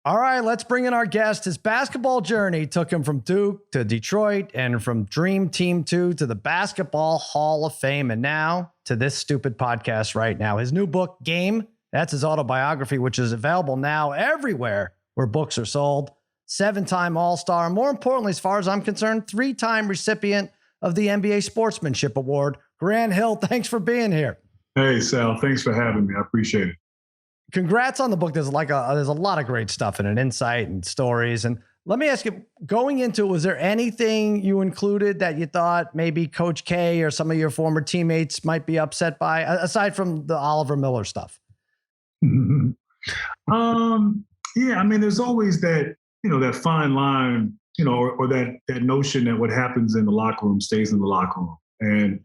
All right, let's bring in our guest. His basketball journey took him from Duke to Detroit and from Dream Team 2 to the Basketball Hall of Fame and now to this stupid podcast right now. His new book, Game, that's his autobiography, which is available now everywhere where books are sold. 7-time All-Star. More importantly, as far as I'm concerned, 3-time recipient of the NBA Sportsmanship Award. Grant Hill, thanks for being here. Hey, Sal, thanks for having me. I appreciate it. Congrats on the book. There's a lot of great stuff in it, insight and stories. And let me ask you, going into it, was there anything you included that you thought maybe Coach K or some of your former teammates might be upset by, aside from the Oliver Miller stuff? Yeah, I mean, there's always that, that fine line, or that notion that what happens in the locker room stays in the locker room. And,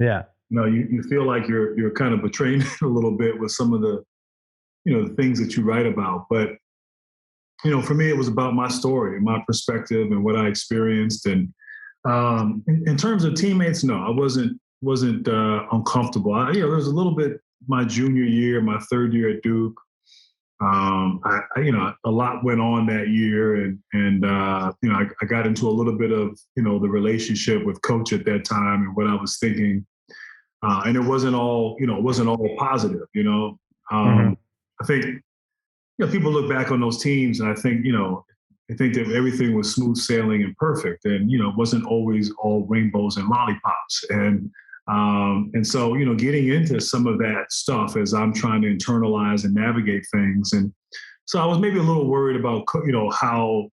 you feel like you're kind of betraying it a little bit with some of the the things that you write about. But, for me, it was about my story and my perspective and what I experienced. And in terms of teammates, no, I wasn't uncomfortable. There was a little bit my junior year, my third year at Duke. A lot went on that year, and I got into a little bit of the relationship with Coach at that time and what I was thinking, and it wasn't all positive. I think people look back on those teams, and I think they think that everything was smooth sailing and perfect, and it wasn't always all rainbows and lollipops, and so getting into some of that stuff as I'm trying to internalize and navigate things, and so I was maybe a little worried about how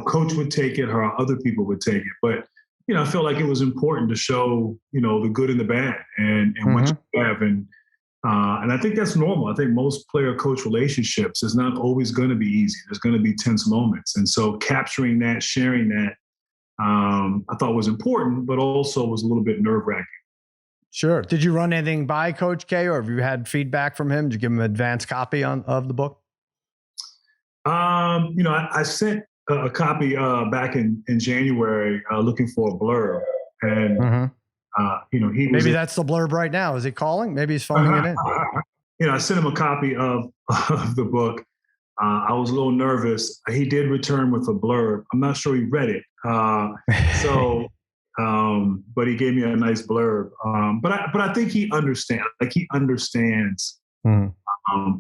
Coach would take it, how other people would take it, but I felt like it was important to show the good and the bad, and what you have, and I think that's normal. I think most player-coach relationships is not always going to be easy. There's going to be tense moments. And so capturing that, sharing that, I thought was important, but also was a little bit nerve-wracking. Sure. Did you run anything by Coach K, or have you had feedback from him? Did you give him an advance copy of the book? I sent a copy back in January looking for a blurb. And he was maybe that's the blurb right now. Is he calling? Maybe he's phoning it in. I sent him a copy of the book. I was a little nervous. He did return with a blurb. I'm not sure he read it. But he gave me a nice blurb. But I think he understands. Like, he understands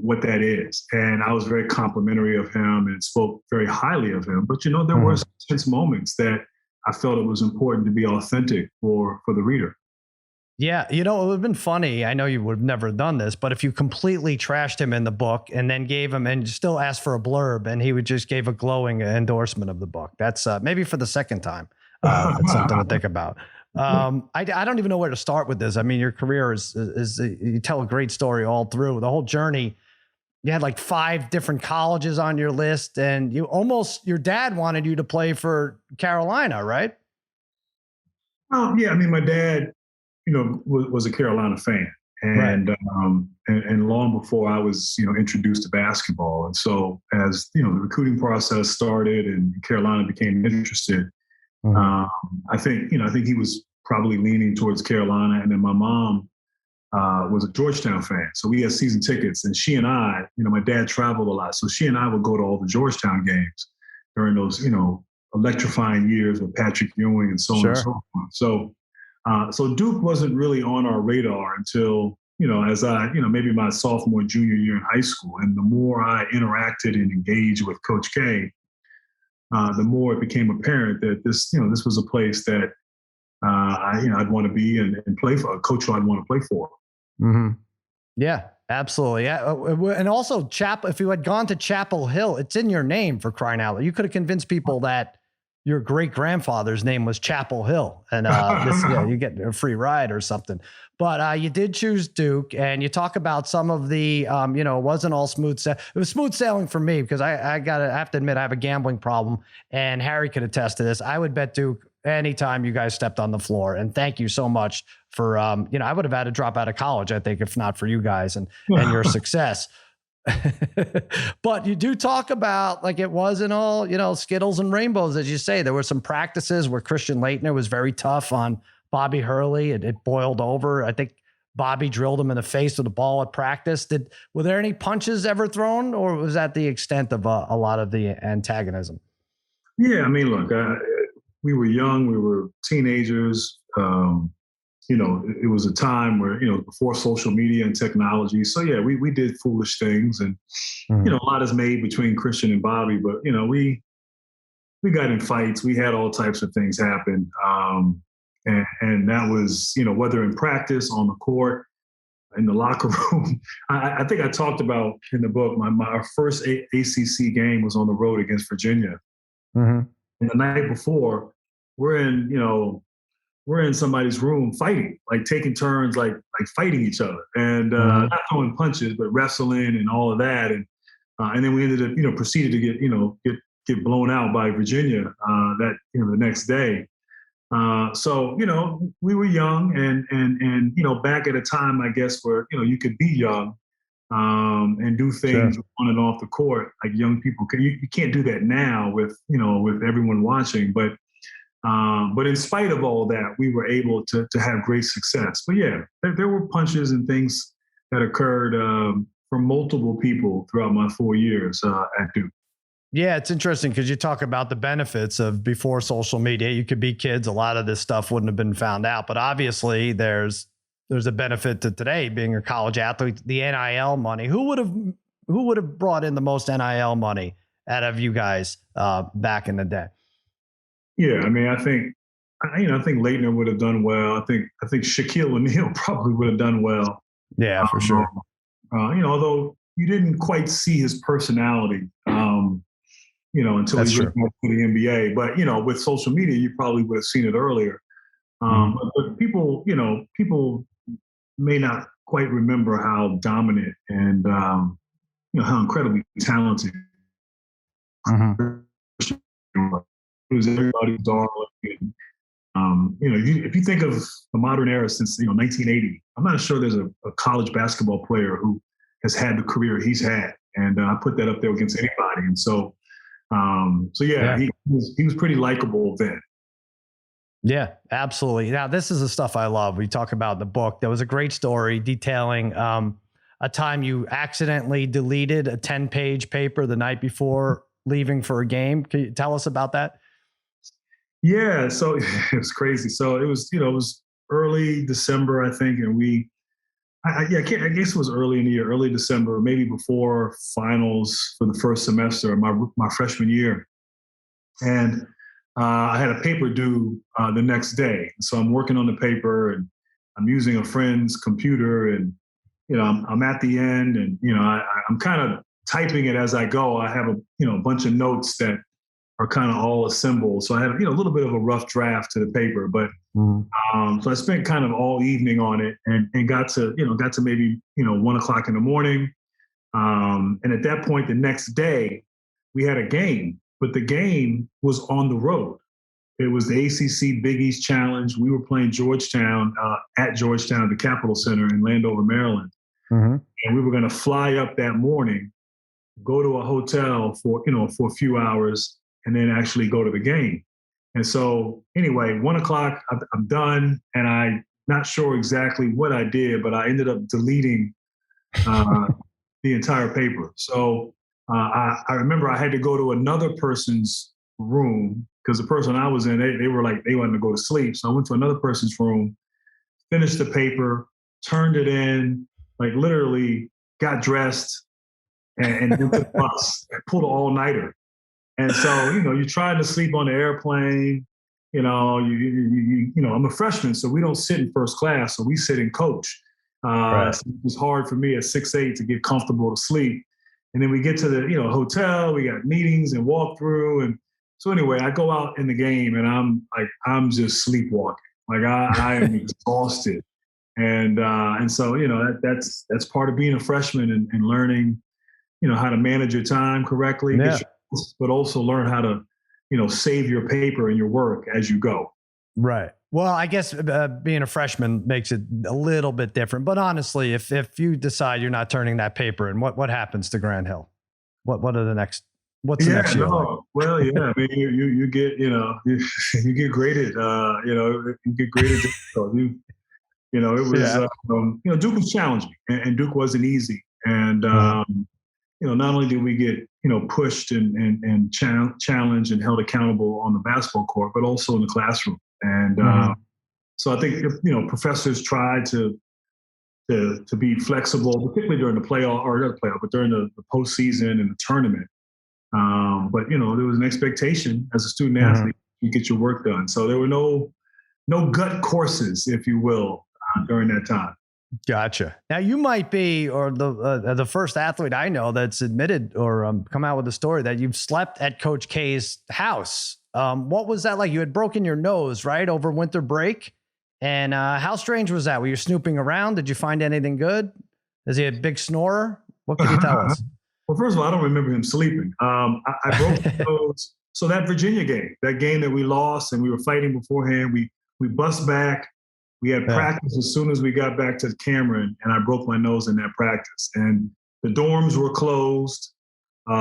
what that is. And I was very complimentary of him and spoke very highly of him. But there were some tense moments that I felt it was important to be authentic for the reader. Yeah. It would have been funny. I know you would have never done this, but if you completely trashed him in the book and then gave him and still asked for a blurb and he would just gave a glowing endorsement of the book. That's maybe for the second time. That's something to think about. I don't even know where to start with this. I mean, your career is you tell a great story all through the whole journey. You had like 5 different colleges on your list, and your dad wanted you to play for Carolina, right? Oh, yeah. I mean, my dad, was a Carolina fan, and and long before I was, introduced to basketball. And so as, the recruiting process started and Carolina became interested, I think he was probably leaning towards Carolina. And then my mom was a Georgetown fan. So we had season tickets, and she and I, my dad traveled a lot. So she and I would go to all the Georgetown games during those, electrifying years with Patrick Ewing and so on and so on. So Duke wasn't really on our radar until, as I, maybe my sophomore, junior year in high school. And the more I interacted and engaged with Coach K, the more it became apparent that this was a place that I'd want to be and play for, a coach who I'd want to play for. Mm-hmm. Yeah, absolutely. Yeah. And also if you had gone to Chapel Hill, it's in your name, for crying out loud. You could have convinced people that your great grandfather's name was Chapel Hill, and you get a free ride or something. But you did choose Duke, and you talk about some of the, it wasn't all smooth. It was smooth sailing for me because I have to admit I have a gambling problem, and Harry could attest to this. I would bet Duke anytime you guys stepped on the floor. And thank you so much for, I would have had to drop out of college, I think, if not for you guys and your success. But you do talk about, like, it wasn't all, Skittles and rainbows, as you say. There were some practices where Christian Laettner was very tough on Bobby Hurley. It boiled over. I think Bobby drilled him in the face with a ball at practice. Were there any punches ever thrown, or was that the extent of a lot of the antagonism? Yeah, I mean, look, we were young, we were teenagers. It was a time where, before social media and technology. So yeah, we did foolish things, and a lot is made between Christian and Bobby, but we got in fights. We had all types of things happen. And that was, whether in practice, on the court, in the locker room. I think I talked about in the book, our first ACC game was on the road against Virginia. Mm-hmm. And the night before, we're in somebody's room fighting, like taking turns, like fighting each other, and not throwing punches, but wrestling and all of that. And then we ended up, proceeded to get blown out by Virginia the next day. So we were young, and back at a time, I guess, where you could be young and do things on and off the court like young people can. You can't do that now with everyone watching, but in spite of all that, we were able to have great success. But yeah, there were punches and things that occurred from multiple people throughout my 4 years at Duke. Yeah, it's interesting because you talk about the benefits of before social media. You could be kids. A lot of this stuff wouldn't have been found out. But obviously, there's a benefit to today being a college athlete. The NIL money. Who would have brought in the most NIL money out of you guys back in the day? Yeah, I mean, I think Leitner would have done well. I think Shaquille O'Neal probably would have done well. Yeah, for sure. Although you didn't quite see his personality. Until That's he went to the NBA. But, with social media, you probably would have seen it earlier. But people may not quite remember how dominant and, how incredibly talented it was. Everybody's darling. If you think of the modern era since, 1980, I'm not sure there's a college basketball player who has had the career he's had. And I put that up there against anybody. And so, he was pretty likable then. Yeah, absolutely. Now, this is the stuff I love. We talk about in the book. There was a great story detailing a time you accidentally deleted a 10-page paper the night before leaving for a game. Can you tell us about that? Yeah, so it was crazy. So it was early December, I think, and I guess it was early in the year, early December, maybe before finals for the first semester of my freshman year. And I had a paper due the next day. So I'm working on the paper, and I'm using a friend's computer, and, I'm at the end, and, I'm kind of typing it as I go. I have a bunch of notes that are kind of all assembled. So I had, a little bit of a rough draft to the paper, but so I spent kind of all evening on it, and got to maybe, 1 o'clock in the morning. And at that point, the next day we had a game, but the game was on the road. It was the ACC Big East Challenge. We were playing Georgetown at Georgetown, the Capitol Center in Landover, Maryland. And we were going to fly up that morning, go to a hotel for a few hours, and then actually go to the game. And so anyway, 1 o'clock, I'm done, and I'm not sure exactly what I did, but I ended up deleting the entire paper. So I remember I had to go to another person's room because the person I was in, they were like, they wanted to go to sleep. So I went to another person's room, finished the paper, turned it in, like literally got dressed and went to the bus, pulled an all-nighter. And so, you're trying to sleep on the airplane. I'm a freshman, so we don't sit in first class, so we sit in coach. Right. So it was hard for me at 6'8" to get comfortable to sleep. And then we get to the hotel, we got meetings and walk through. And so anyway, I go out in the game, and I'm just sleepwalking. Like I am exhausted. And so, that's part of being a freshman and learning, how to manage your time correctly. Yeah. But also learn how to, save your paper and your work as you go. Right. Well, I guess being a freshman makes it a little bit different. But honestly, if you decide you're not turning that paper in, what happens to Grand Hill? What's the next year? Well, yeah. I mean, you get you get graded. You get graded. It was, Yeah. Duke was challenging, and Duke wasn't easy. And, not only did we get, pushed and challenged and held accountable on the basketball court, but also in the classroom. And so I think, professors tried to be flexible, particularly during the playoff, or not the playoff, but during the postseason and the tournament. But there was an expectation as a student athlete you get your work done. So there were no gut courses, if you will, during that time. Gotcha. Now you might be, or the first athlete I know that's admitted or come out with a story that you've slept at Coach K's house. What was that like? You had broken your nose, right, over winter break. And how strange was that? Were you snooping around? Did you find anything good? Is he a big snorer? What can you tell us? Well, first of all, I don't remember him sleeping. I broke my nose. So that Virginia game, that game that we lost and we were fighting beforehand, we bust back. We had practice as soon as we got back to Cameron, and I broke my nose in that practice. And the dorms were closed.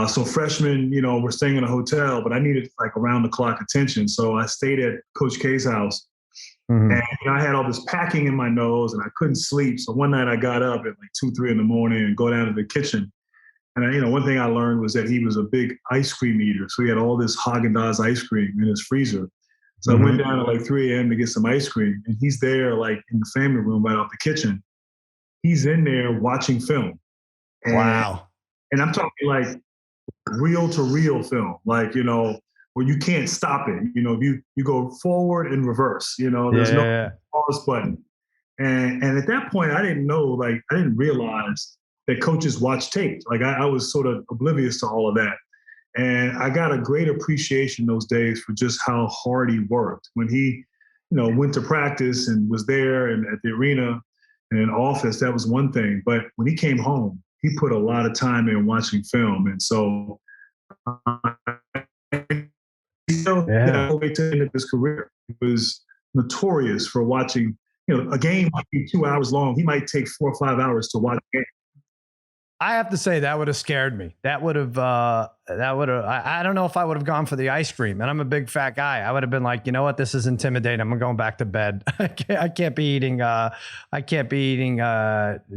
So freshmen, were staying in a hotel, but I needed like around the clock attention. So I stayed at Coach K's house. And I had all this packing in my nose and I couldn't sleep. So one night I got up at like 2, 3 in the morning and go down to the kitchen. And one thing I learned was that he was a big ice cream eater. So he had all this Haagen-Dazs ice cream in his freezer. So I went down at like 3 a.m. to get some ice cream, and he's there like in the family room right off the kitchen. He's in there watching film. And, wow. And I'm talking like reel to reel film, like, where you can't stop it. You go forward and reverse, there's no pause button. And at that point, I didn't realize that coaches watch tape. Like I was sort of oblivious to all of that. And I got a great appreciation those days for just how hard he worked. When he, went to practice and was there and at the arena and in office, that was one thing. But when he came home, he put a lot of time in watching film. And so all the way to the end of his career, he was notorious for watching, a game might be 2 hours long. He might take 4 or 5 hours to watch a game. I have to say that would have scared me. I don't know if I would have gone for the ice cream, and I'm a big fat guy. I would have been like, you know what? This is intimidating. I'm going back to bed. I can't be eating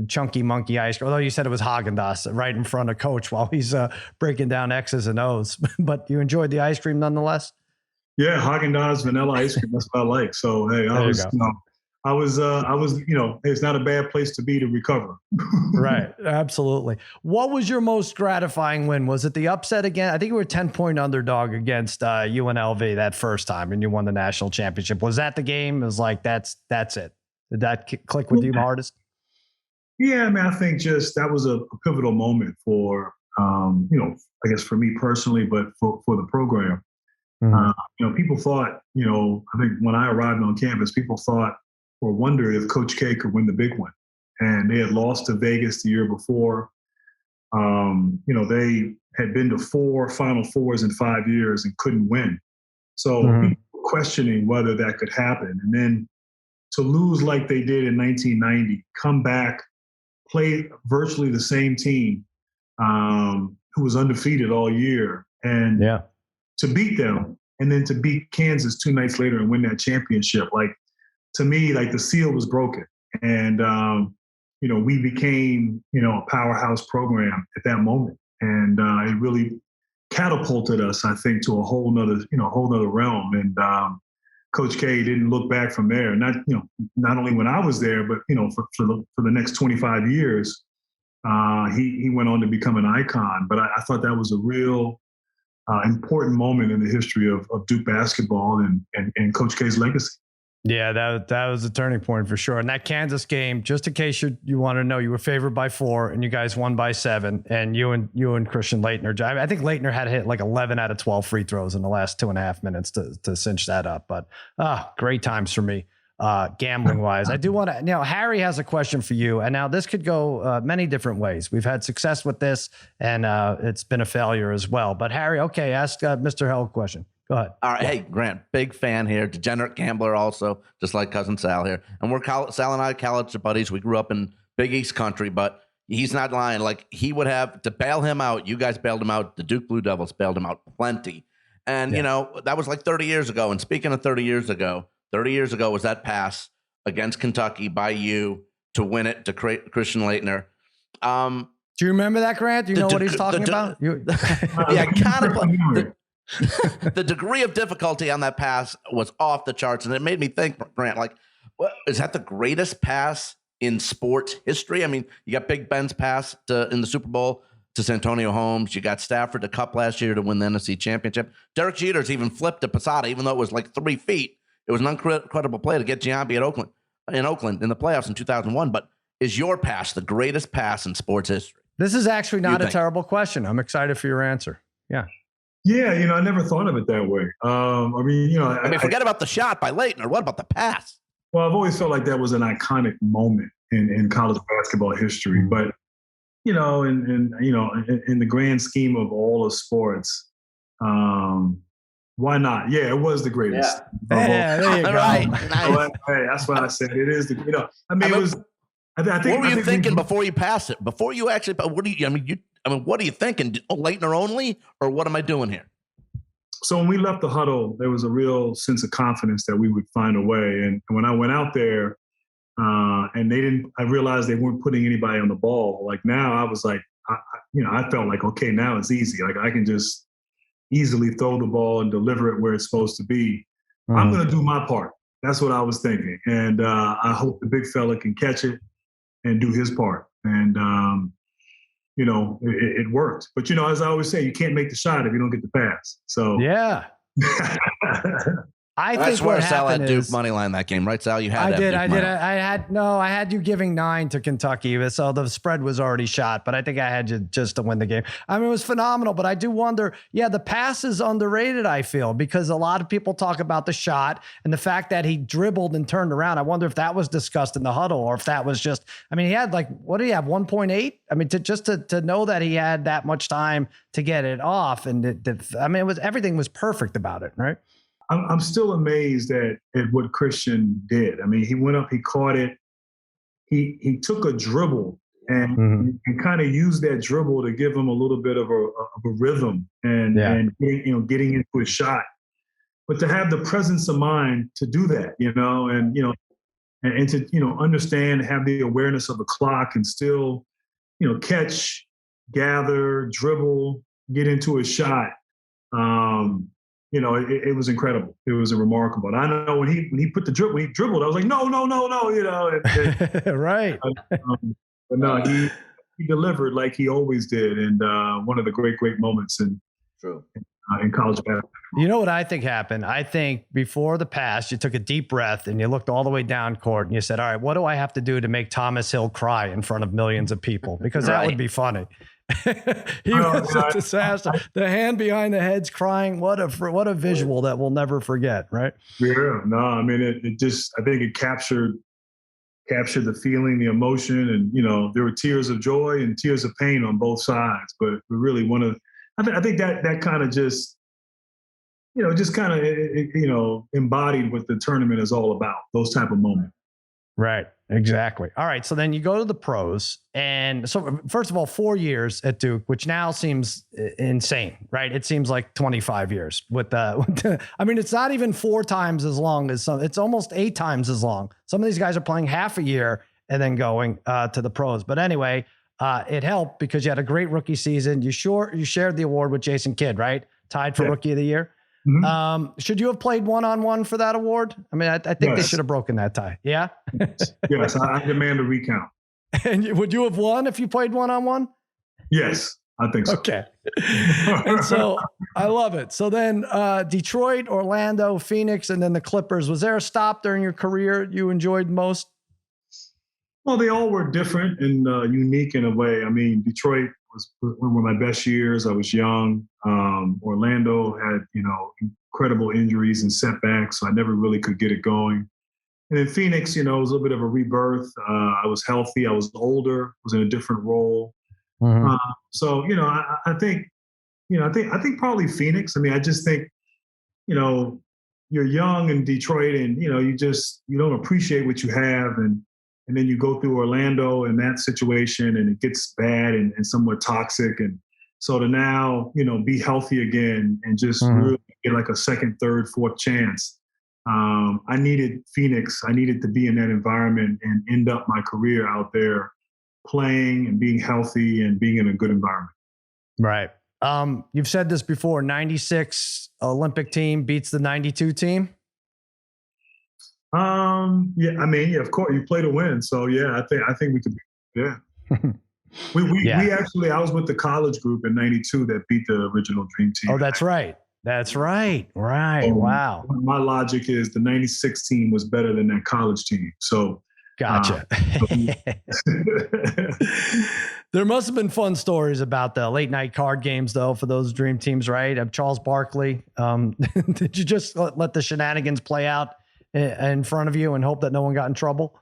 chunky monkey ice cream. Although you said it was Haagen-Dazs right in front of Coach while he's breaking down X's and O's, but you enjoyed the ice cream nonetheless. Yeah. Haagen-Dazs vanilla ice cream. That's what I like. So, hey, I was, it's not a bad place to be to recover. Right. Absolutely. What was your most gratifying win? Was it the upset again? I think you were 10-point underdog against UNLV that first time and you won the national championship. Was that the game? It was like, that's it. Did that click with you hardest? Yeah. I mean, I think just that was a pivotal moment for, I guess for me personally, but for the program. People thought, I think when I arrived on campus, people thought, or wondered if Coach K could win the big one. And they had lost to Vegas the year before. They had been to 4 Final Fours in 5 years and couldn't win. So people were questioning whether that could happen. And then to lose like they did in 1990, come back, play virtually the same team who was undefeated all year, and to beat them, and then to beat Kansas 2 nights later and win that championship. Like, to me, like the seal was broken. And, we became, a powerhouse program at that moment. And it really catapulted us, I think, to a whole nother realm. And Coach K didn't look back from there. Not only when I was there, but, for the next 25 years, he went on to become an icon. But I thought that was a real important moment in the history of Duke basketball and Coach K's legacy. Yeah, that was a turning point for sure. And that Kansas game, just in case you want to know, you were favored by 4 and you guys won by 7. And you and Christian Laettner, I think Laettner had hit like 11 out of 12 free throws in the last 2.5 minutes to cinch that up. But great times for me, gambling wise. I do want to, Harry has a question for you. And now this could go many different ways. We've had success with this and it's been a failure as well. But Harry, okay, ask Mr. Hell a question. Go ahead. All right. Hey, Grant, big fan here. Degenerate gambler also, just like cousin Sal here. And Sal and I college buddies. We grew up in Big East country, but he's not lying. Like, he would have to bail him out. You guys bailed him out. The Duke Blue Devils bailed him out plenty. And, that was like 30 years ago. And speaking of 30 years ago was that pass against Kentucky by you to win it to Christian Laettner. Do you remember that, Grant? Do you know what he's talking about? Yeah, kind of. The degree of difficulty on that pass was off the charts, and it made me think, Grant, like, is that the greatest pass in sports history? I mean, you got Big Ben's pass in the Super Bowl to Santonio Holmes. You got Stafford to Cup last year to win the NFC Championship. Derek Jeter's even flipped to Posada, even though it was like 3 feet. It was an incredible play to get Giambi in Oakland in the playoffs in 2001. But is your pass the greatest pass in sports history? This is actually not a terrible question. I'm excited for your answer. Yeah. Yeah, I never thought of it that way. I mean, forget about the shot by Laettner. What about the pass? Well, I've always felt like that was an iconic moment in college basketball history. But in the grand scheme of all of sports, why not? Yeah, it was the greatest. Yeah, there you go. Right. Nice. Hey, that's what I said. It is the. It was. I think. What were you thinking before you passed it? Before you actually, what are you thinking? Laettner only, or what am I doing here? So when we left the huddle, there was a real sense of confidence that we would find a way. And when I went out there, and I realized they weren't putting anybody on the ball. Like now, I was like, I felt like, okay, now it's easy. Like I can just easily throw the ball and deliver it where it's supposed to be. Mm-hmm. I'm going to do my part. That's what I was thinking. And I hope the big fella can catch it and do his part. And, it worked. But, as I always say, you can't make the shot if you don't get the pass. So, yeah. I think swear Sal had Duke money line that game, right, Sal? You had I did. I had you giving 9 to Kentucky, so the spread was already shot, but I think I had you just to win the game. I mean, it was phenomenal, but I do wonder, the pass is underrated, I feel, because a lot of people talk about the shot and the fact that he dribbled and turned around. I wonder if that was discussed in the huddle or if that was just, I mean, he had what did he have, 1.8? I mean, to know that he had that much time to get it off, and everything was perfect about it, right? I'm still amazed at what Christian did. I mean, he went up, he caught it. He took a dribble and kind of used that dribble to give him a little bit of a rhythm and getting into a shot. But to have the presence of mind to do that, and to understand, have the awareness of the clock and still, catch, gather, dribble, get into a shot. It was incredible. It was remarkable. And I know when he put the dribble, he dribbled. I was like, no, right. But no, he delivered like he always did, and one of the great moments in college basketball. You know what I think happened? I think before the pass, you took a deep breath and you looked all the way down court and you said, all right, what do I have to do to make Thomas Hill cry in front of millions of people? Because that would be funny. He was a disaster. The hand behind the head's crying. What a visual that we'll never forget, right? Yeah, no, I mean, I think it captured the feeling, the emotion, and there were tears of joy and tears of pain on both sides. But really, I think that kind of just embodied what the tournament is all about. Those type of moments. Right. Exactly. All right. So then you go to the pros. And so first of all, 4 years at Duke, which now seems insane, right? It seems like 25 years I mean, it's not even 4 times as long as it's almost 8 times as long. Some of these guys are playing half a year and then going to the pros. But anyway, it helped because you had a great rookie season. You shared the award with Jason Kidd, right? Tied for Rookie of the Year. Mm-hmm. Should you have played one-on-one for that award? I mean, I think they should have broken that tie. Yeah. Yes, I demand a recount. And would you have won if you played one-on-one? Yes, I think so. Okay. And so I love it. So then Detroit, Orlando, Phoenix, and then the Clippers. Was there a stop during your career you enjoyed most? Well, they all were different and unique in a way. I mean, Detroit was one of my best years. I was young. Orlando had, incredible injuries and setbacks, so I never really could get it going. And then Phoenix, it was a little bit of a rebirth. I was healthy. I was older. Was in a different role. Mm-hmm. I think probably Phoenix. I mean, I just think, you're young in Detroit, and you don't appreciate what you have, and then you go through Orlando in that situation, and it gets bad and somewhat toxic. And so to now, be healthy again and just really get like a second, third, fourth chance, I needed Phoenix. I needed to be in that environment and end up my career out there playing and being healthy and being in a good environment. Right. You've said this before, 96 Olympic team beats the 92 team. Yeah, I mean, yeah, of course you play to win. So yeah, I think we could, yeah. We actually, I was with the college group in 92 that beat the original Dream Team. Oh, that's right. That's right. Right. Wow. My logic is the 96 team was better than that college team. So gotcha. There must have been fun stories about the late night card games, though, for those Dream Teams, right? Charles Barkley. Did you just let the shenanigans play out in front of you and hope that no one got in trouble?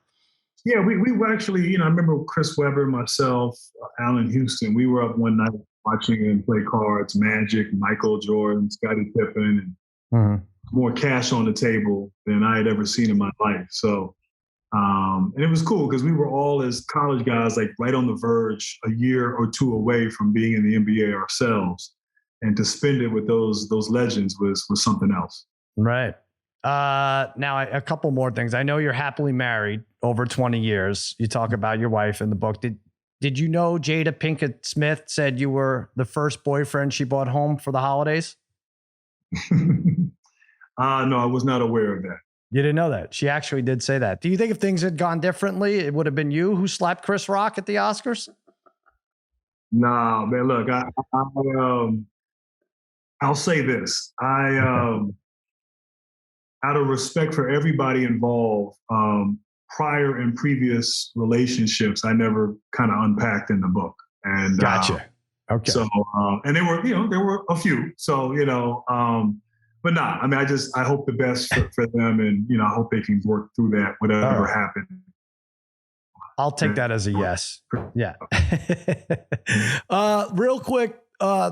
Yeah, we actually, I remember Chris Webber, myself, Allen Houston. We were up one night watching him play cards, Magic, Michael Jordan, Scottie Pippen, and more cash on the table than I had ever seen in my life. So, and it was cool because we were all, as college guys, like right on the verge, a year or two away from being in the NBA ourselves, and to spend it with those legends was something else. Right. Now a couple more things. I know you're happily married over 20 years. You talk about your wife in the book. Did you know Jada Pinkett Smith said you were the first boyfriend she brought home for the holidays? No, I was not aware of that. You didn't know that? She actually did say that. Do you think if things had gone differently, it would have been you who slapped Chris Rock at the Oscars? Nah, man, look, I'll say this. Out of respect for everybody involved, prior and previous relationships, I never kind of unpacked in the book. And gotcha. Okay. So, and there were a few. So, but nah, I mean, I hope the best for them, and I hope they can work through that, whatever happened. I'll take that as a yes. Yeah. Real quick,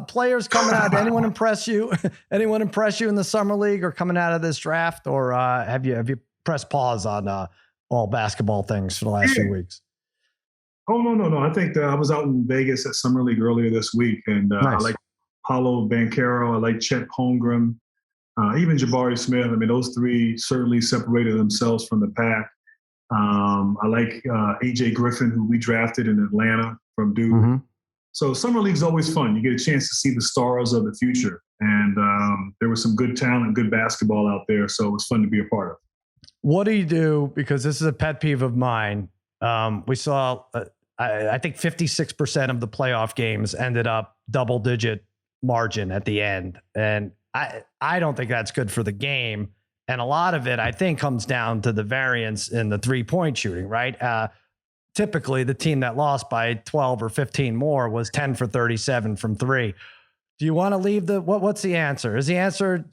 players coming out. Anyone impress you? Anyone impress you in the summer league or coming out of this draft, or have you pressed pause on all basketball things for the last few weeks? Oh no! I think I was out in Vegas at summer league earlier this week, and nice. I like Paulo Banchero. I like Chet Holmgren, even Jabari Smith. I mean, those three certainly separated themselves from the pack. I like AJ Griffin, who we drafted in Atlanta from Duke. Mm-hmm. So summer league's always fun. You get a chance to see the stars of the future. And there was some good talent, good basketball out there. So it was fun to be a part of. What do you do? Because this is a pet peeve of mine. We saw, I think 56% of the playoff games ended up double-digit margin at the end. And I don't think that's good for the game. And a lot of it, I think, comes down to the variance in the three-point shooting, right? Typically, the team that lost by 12 or 15 more was 10 for 37 from three. Do you want to leave what's the answer? Is the answer,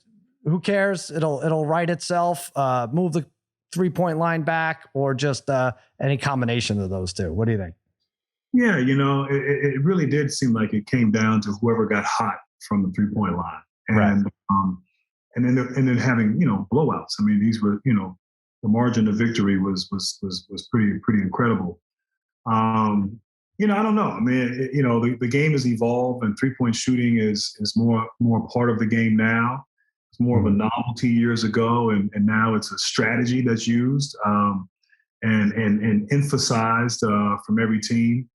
who cares? It'll right itself, move the three-point line back, or just any combination of those two? What do you think? Yeah, it really did seem like it came down to whoever got hot from the three-point line. And, right. And then having, blowouts. I mean, these were, the margin of victory was pretty incredible. I don't know. I mean, the game has evolved, and three-point shooting is more part of the game now. It's more of a novelty years ago, and now it's a strategy that's used and emphasized from every team.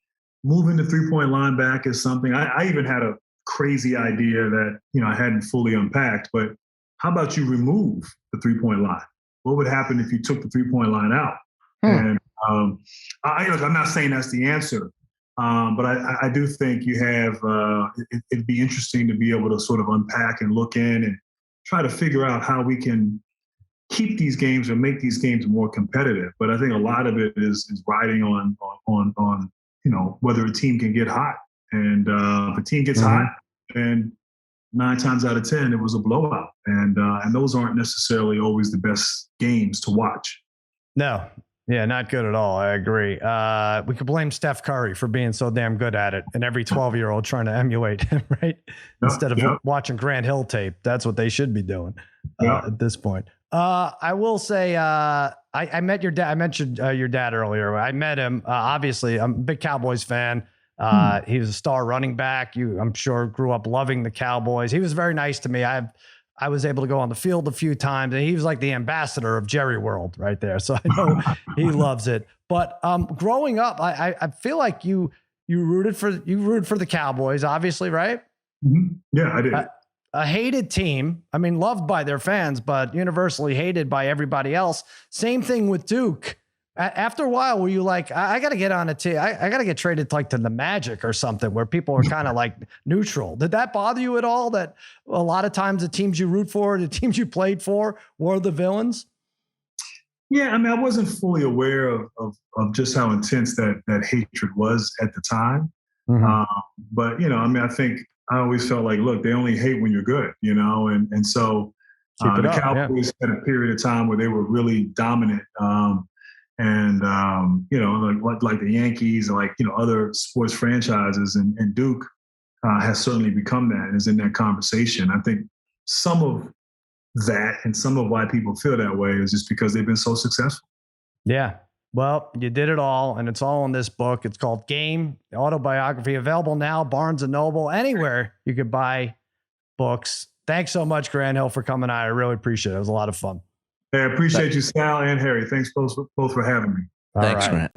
Moving the three-point line back is something. I even had a crazy idea that I hadn't fully unpacked, but how about you remove the three-point line? What would happen if you took the three-point line out? And I'm not saying that's the answer, but I do think you have. It'd be interesting to be able to sort of unpack and look in and try to figure out how we can keep these games or make these games more competitive. But I think a lot of it is riding on whether a team can get hot, and if a team gets hot, and 9 times out of 10 it was a blowout, and those aren't necessarily always the best games to watch. No. Yeah, not good at all. I agree. We could blame Steph Curry for being so damn good at it, and every 12-year-old trying to emulate him, right? Instead of watching Grant Hill tape. That's what they should be doing at this point. I will say, I met your dad. I mentioned your dad earlier. I met him. Obviously, I'm a big Cowboys fan. He was a star running back. I'm sure, grew up loving the Cowboys. He was very nice to me. I have I was able to go on the field a few times, and he was like the ambassador of Jerry World right there. So I know he loves it. But growing up, I feel like you rooted for the Cowboys, obviously, right? Mm-hmm. Yeah, I did. A hated team. I mean, loved by their fans, but universally hated by everybody else. Same thing with Duke. After a while, were you like, I got to get on a team. I got to get traded like to the Magic or something where people are kind of like neutral. Did that bother you at all? That a lot of times the teams you root for, the teams you played for were the villains? Yeah, I mean, I wasn't fully aware of just how intense that hatred was at the time. Mm-hmm. But, you know, I mean, I think I always felt like, look, they only hate when you're good, you know? And so the Cowboys had a period of time where they were really dominant. You know, like the Yankees and like, you know, other sports franchises, and Duke has certainly become that and is in that conversation. I think some of that and some of why people feel that way is just because they've been so successful. Yeah. Well, you did it all, and it's all in this book. It's called Game, Autobiography, available now, Barnes & Noble, anywhere you could buy books. Thanks so much, Grant Hill, for coming on. I really appreciate it. It was a lot of fun. I appreciate you, Sal and Harry. Thanks both for having me. Thanks, Grant.